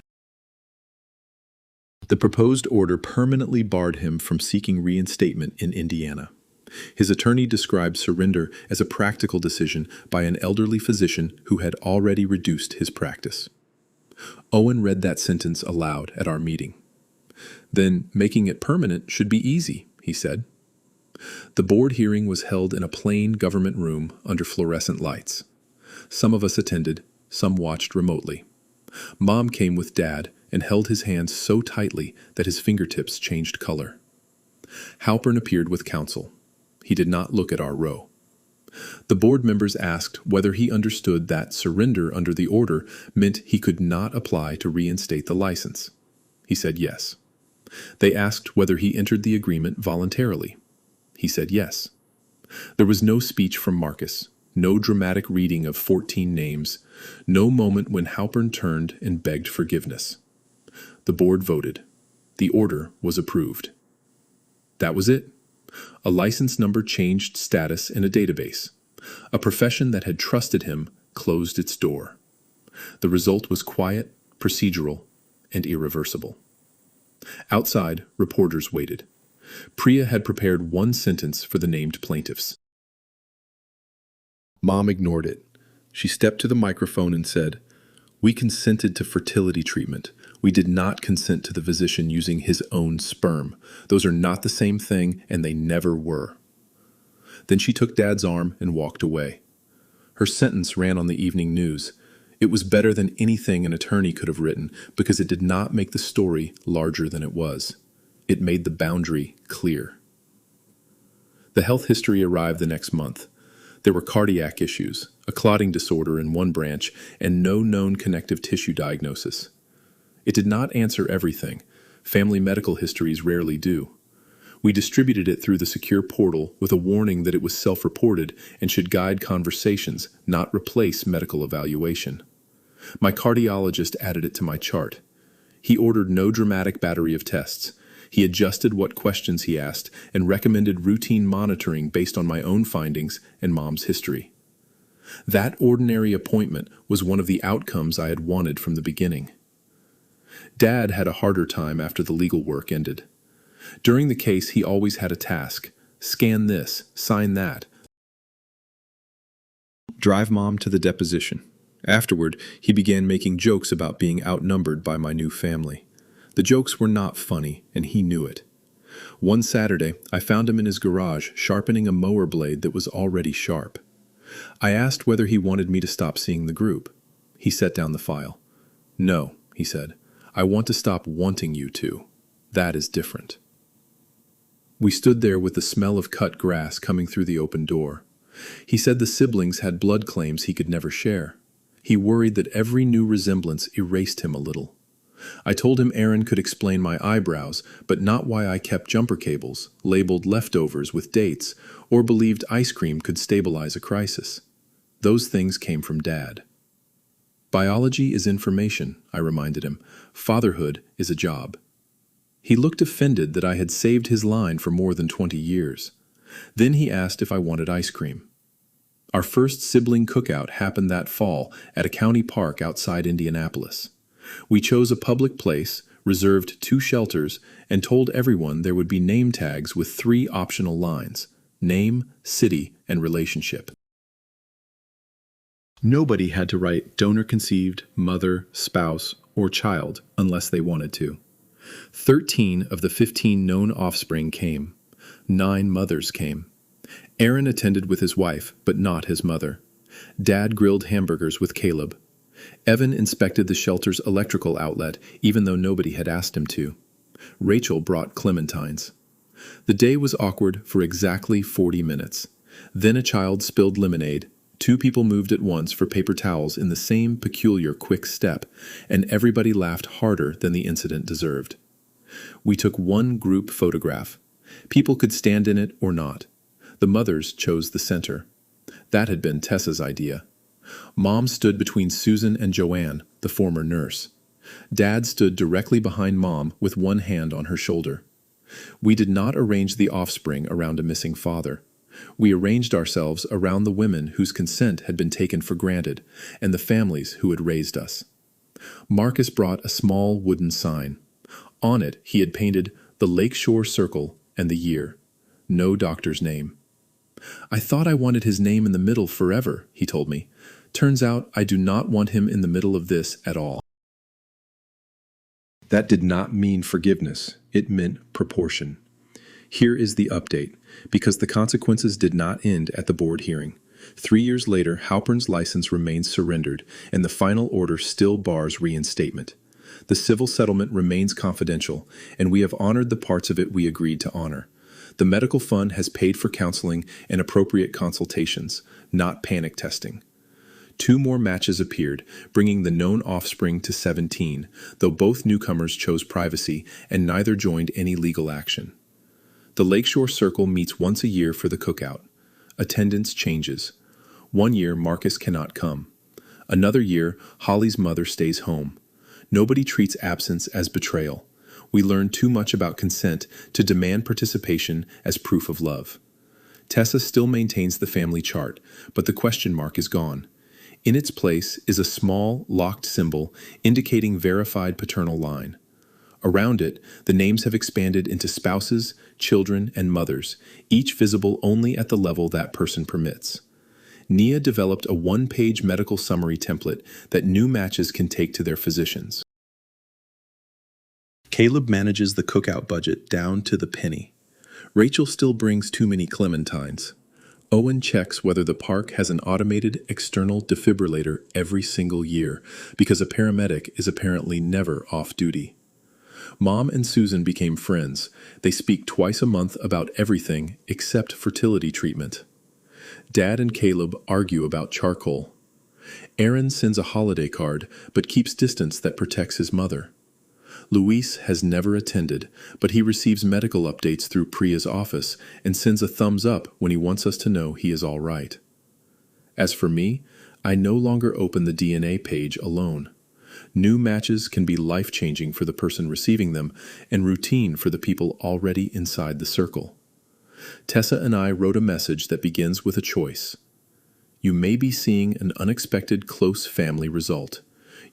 The proposed order permanently barred him from seeking reinstatement in Indiana. His attorney described surrender as a practical decision by an elderly physician who had already reduced his practice. Owen read that sentence aloud at our meeting. Then making it permanent should be easy, he said. The board hearing was held in a plain government room under fluorescent lights. Some of us attended, some watched remotely. Mom came with Dad and held his hands so tightly that his fingertips changed color. Halpern appeared with counsel. He did not look at our row. The board members asked whether he understood that surrender under the order meant he could not apply to reinstate the license. He said yes. They asked whether he entered the agreement voluntarily. He said yes. There was no speech from Marcus, no dramatic reading of 14 names, no moment when Halpern turned and begged forgiveness. The board voted. The order was approved. That was it. A license number changed status in a database. A profession that had trusted him closed its door. The result was quiet, procedural, and irreversible. Outside, reporters waited. Priya had prepared one sentence for the named plaintiffs. Mom ignored it. She stepped to the microphone and said, "We consented to fertility treatment. We did not consent to the physician using his own sperm. Those are not the same thing, and they never were." Then she took Dad's arm and walked away. Her sentence ran on the evening news. It was better than anything an attorney could have written because it did not make the story larger than it was. It made the boundary clear. The health history arrived the next month. There were cardiac issues, a clotting disorder in one branch, and no known connective tissue diagnosis. It did not answer everything. Family medical histories rarely do. We distributed it through the secure portal with a warning that it was self-reported and should guide conversations, not replace medical evaluation. My cardiologist added it to my chart. He ordered no dramatic battery of tests. He adjusted what questions he asked and recommended routine monitoring based on my own findings and Mom's history. That ordinary appointment was one of the outcomes I had wanted from the beginning. Dad had a harder time after the legal work ended. During the case, he always had a task: scan this, sign that, drive Mom to the deposition. Afterward, he began making jokes about being outnumbered by my new family. The jokes were not funny, and he knew it. One Saturday, I found him in his garage sharpening a mower blade that was already sharp. I asked whether he wanted me to stop seeing the group. He set down the file. "No," he said. "I want to stop wanting you to. That is different." We stood there with the smell of cut grass coming through the open door. He said the siblings had blood claims he could never share. He worried that every new resemblance erased him a little. I told him Aaron could explain my eyebrows, but not why I kept jumper cables, labeled leftovers with dates, or believed ice cream could stabilize a crisis. Those things came from Dad. Biology is information, I reminded him. Fatherhood is a job. He looked offended that I had saved his line for more than 20 years. Then he asked if I wanted ice cream. Our first sibling cookout happened that fall at a county park outside Indianapolis. We chose a public place, reserved 2 shelters, and told everyone there would be name tags with 3 optional lines: name, city, and relationship. Nobody had to write donor-conceived, mother, spouse, or child unless they wanted to. 13 of the 15 known offspring came. 9 mothers came. Aaron attended with his wife, but not his mother. Dad grilled hamburgers with Caleb. Evan inspected the shelter's electrical outlet, even though nobody had asked him to. Rachel brought clementines. The day was awkward for exactly 40 minutes. Then a child spilled lemonade. 2 people moved at once for paper towels in the same peculiar quick step, and everybody laughed harder than the incident deserved. We took one group photograph. People could stand in it or not. The mothers chose the center. That had been Tessa's idea. Mom stood between Susan and Joanne, the former nurse. Dad stood directly behind Mom with one hand on her shoulder. We did not arrange the offspring around a missing father. We arranged ourselves around the women whose consent had been taken for granted and the families who had raised us. Marcus brought a small wooden sign. On it, he had painted the Lakeshore Circle and the year. No doctor's name. "I thought I wanted his name in the middle forever," he told me. "Turns out I do not want him in the middle of this at all." That did not mean forgiveness. It meant proportion. Here is the update, because the consequences did not end at the board hearing. 3 years later, Halpern's license remains surrendered, and the final order still bars reinstatement. The civil settlement remains confidential, and we have honored the parts of it we agreed to honor. The medical fund has paid for counseling and appropriate consultations, not panic testing. 2 more matches appeared, bringing the known offspring to 17, though both newcomers chose privacy and neither joined any legal action. The Lakeshore Circle meets once a year for the cookout. Attendance changes. 1 year, Marcus cannot come. Another year, Holly's mother stays home. Nobody treats absence as betrayal. We learn too much about consent to demand participation as proof of love. Tessa still maintains the family chart, but the question mark is gone. In its place is a small, locked symbol indicating verified paternal line. Around it, the names have expanded into spouses, children, and mothers, each visible only at the level that person permits. Nia developed a 1-page medical summary template that new matches can take to their physicians. Caleb manages the cookout budget down to the penny. Rachel still brings too many clementines. Owen checks whether the park has an automated external defibrillator every single year, because a paramedic is apparently never off duty. Mom and Susan became friends. They speak twice a month about everything except fertility treatment. Dad and Caleb argue about charcoal. Aaron sends a holiday card, but keeps distance that protects his mother. Luis has never attended, but he receives medical updates through Priya's office and sends a thumbs up when he wants us to know he is all right. As for me, I no longer open the DNA page alone. New matches can be life-changing for the person receiving them and routine for the people already inside the circle. Tessa and I wrote a message that begins with a choice. You may be seeing an unexpected close family result.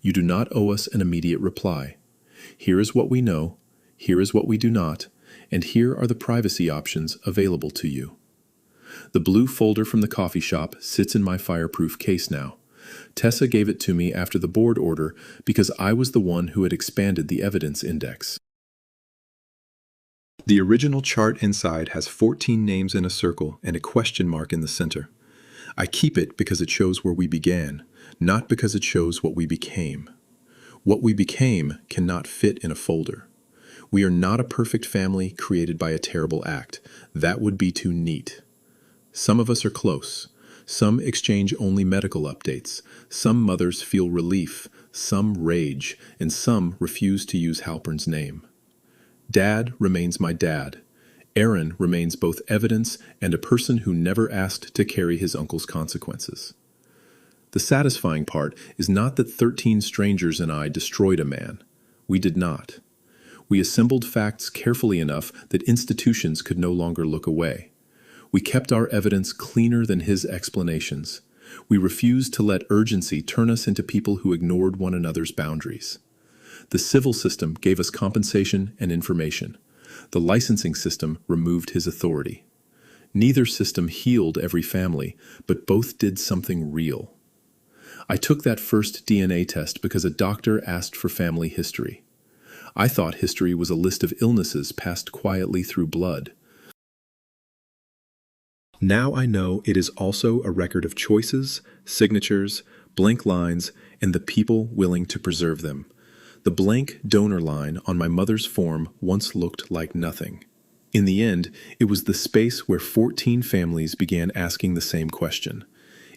You do not owe us an immediate reply. Here is what we know, here is what we do not, and here are the privacy options available to you. The blue folder from the coffee shop sits in my fireproof case now. Tessa gave it to me after the board order because I was the one who had expanded the evidence index. The original chart inside has 14 names in a circle and a question mark in the center. I keep it because it shows where we began, not because it shows what we became. What we became cannot fit in a folder. We are not a perfect family created by a terrible act. That would be too neat. Some of us are close. Some exchange only medical updates. Some mothers feel relief. Some rage. And some refuse to use Halpern's name. Dad remains my dad. Aaron remains both evidence and a person who never asked to carry his uncle's consequences. The satisfying part is not that 13 strangers and I destroyed a man. We did not. We assembled facts carefully enough that institutions could no longer look away. We kept our evidence cleaner than his explanations. We refused to let urgency turn us into people who ignored one another's boundaries. The civil system gave us compensation and information. The licensing system removed his authority. Neither system healed every family, but both did something real. I took that first DNA test because a doctor asked for family history. I thought history was a list of illnesses passed quietly through blood. Now I know it is also a record of choices, signatures, blank lines, and the people willing to preserve them. The blank donor line on my mother's form once looked like nothing. In the end, it was the space where 14 families began asking the same question.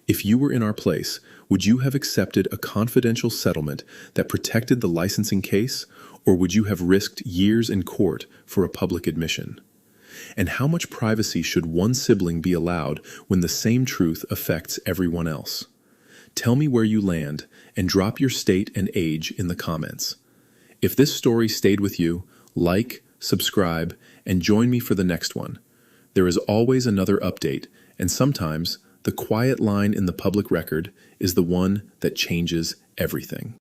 If you were in our place, would you have accepted a confidential settlement that protected the licensing case, or would you have risked years in court for a public admission? And how much privacy should one sibling be allowed when the same truth affects everyone else? Tell me where you land, and drop your state and age in the comments. If this story stayed with you, like, subscribe, and join me for the next one. There is always another update, and sometimes the quiet line in the public record is the one that changes everything.